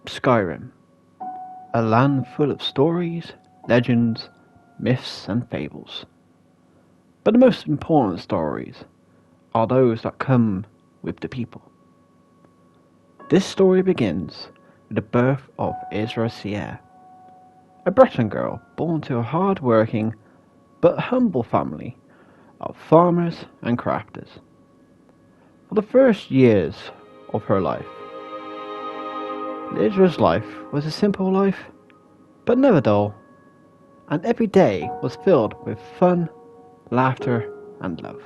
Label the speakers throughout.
Speaker 1: Skyrim, a land full of stories, legends, myths and fables. But the most important stories are those that come with the people. This story begins with the birth of Izra Cierre, a Breton girl born to a hard-working but humble family of farmers and crafters. For the first years of her life, Izra's life was a simple life, but never dull, and every day was filled with fun, laughter, and love.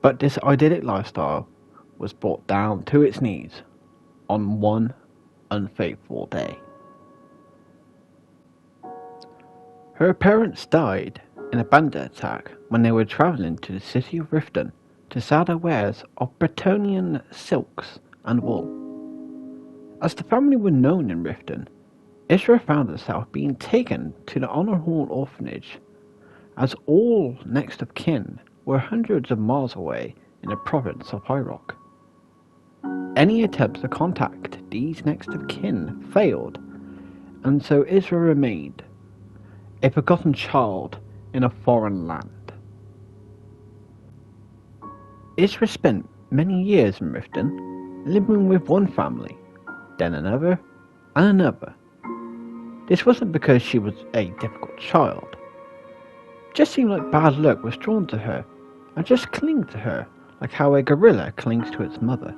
Speaker 1: But this idyllic lifestyle was brought down to its knees on one unfaithful day. Her parents died in a bandit attack when they were travelling to the city of Riften to sell their wares of Bretonian silks and wool. As the family were known in Riften, Izra found herself being taken to the Honor Hall orphanage, as all next of kin were hundreds of miles away in the province of High Rock. Any attempts to contact these next of kin failed, and so Izra remained a forgotten child in a foreign land. Izra spent many years in Riften, living with one family, then another, and another. This wasn't because she was a difficult child. It just seemed like bad luck was drawn to her, and just clung to her like how a gorilla clings to its mother.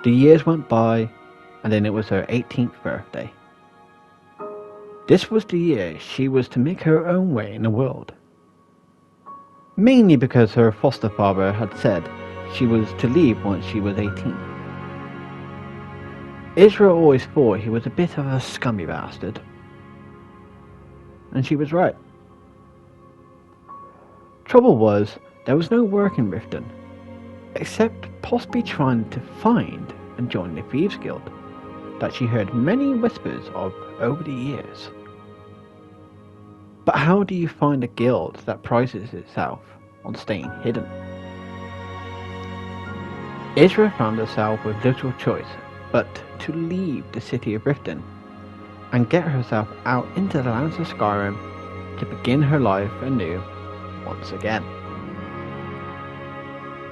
Speaker 1: The years went by, and then it was her 18th birthday. This was the year she was to make her own way in the world. Mainly because her foster father had said she was to leave once she was 18. Izra always thought he was a bit of a scummy bastard. And she was right. Trouble was, there was no work in Riften, except possibly trying to find and join the Thieves Guild that she heard many whispers of over the years. But how do you find a guild that prides itself on staying hidden? Izra found herself with little choice but to leave the city of Riften and get herself out into the lands of Skyrim to begin her life anew once again.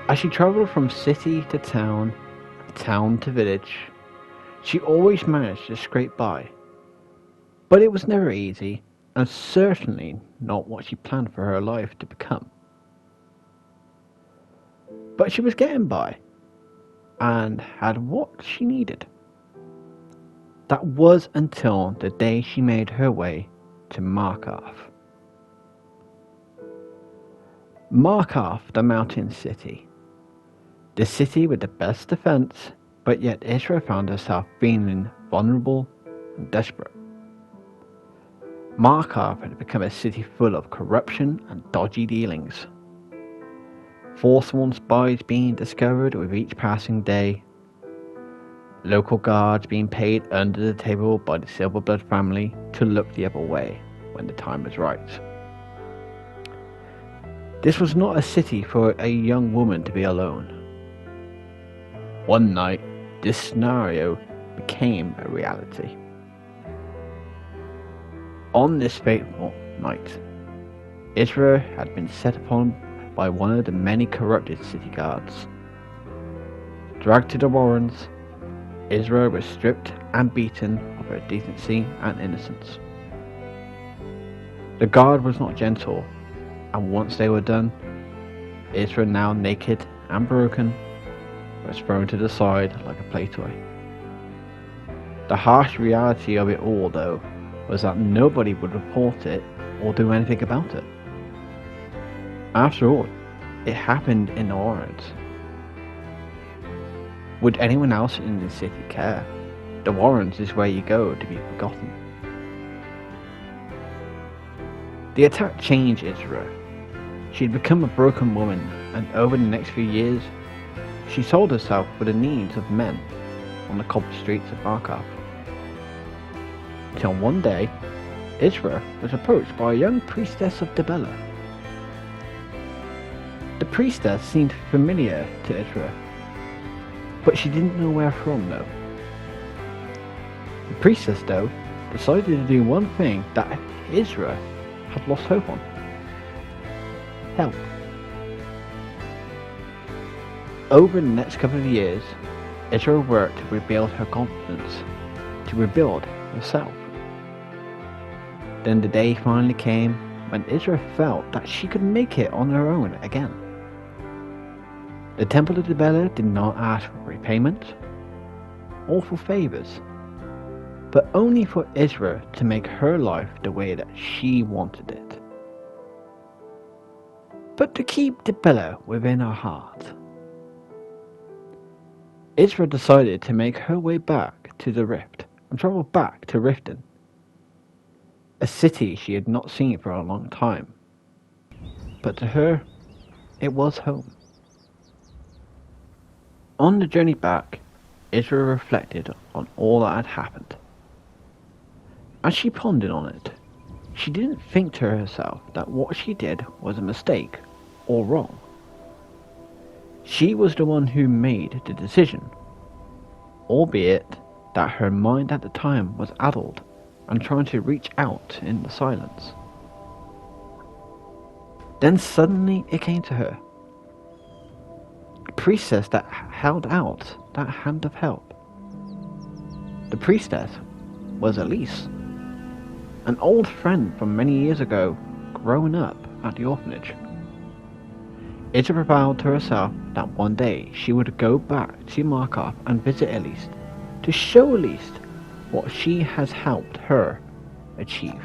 Speaker 1: As she travelled from city to town, town to village, she always managed to scrape by. But it was never easy, and certainly not what she planned for her life to become. But she was getting by, and had what she needed. That was until the day she made her way to Markarth. Markarth, the mountain city. The city with the best defense, but yet Izra found herself feeling vulnerable and desperate. Markarth had become a city full of corruption and dodgy dealings. Forsworn spies being discovered with each passing day. Local guards being paid under the table by the Silverblood family to look the other way when the time was right. This was not a city for a young woman to be alone. One night, this scenario became a reality. On this fateful night, Izra had been set upon by one of the many corrupted city guards. Dragged to the warrens, Izra was stripped and beaten of her decency and innocence. The guard was not gentle, and once they were done, Izra, now naked and broken, was thrown to the side like a play toy. The harsh reality of it all, though, was that nobody would report it or do anything about it. After all, it happened in the Warrens. Would anyone else in the city care? The Warrens is where you go to be forgotten. The attack changed Izra. She had become a broken woman, and over the next few years, she sold herself for the needs of men on the cobbled streets of Markarth. Till one day, Izra was approached by a young priestess of Debella. The priestess seemed familiar to Izra. but she didn't know where from though. The priestess though decided to do one thing that Izra had lost hope on. Help. Over the next couple of years, Izra worked to rebuild her confidence, to rebuild herself. Then the day finally came when Izra felt that she could make it on her own again. The Temple of the Bella did not ask for repayment or for favors, but only for Izra to make her life the way that she wanted it. But to keep the Bella within her heart. Izra decided to make her way back to the Rift and travel back to Riften, a city she had not seen for a long time. But to her, it was home. On the journey back, Izra reflected on all that had happened. As she pondered on it, she didn't think to herself that what she did was a mistake or wrong. She was the one who made the decision, albeit that her mind at the time was addled and trying to reach out in the silence. Then suddenly it came to her. The priestess that held out that hand of help. The priestess was Elise, an old friend from many years ago, growing up at the orphanage. Izra vowed to herself that one day she would go back to Markov and visit Elise, to show Elise what she has helped her achieve.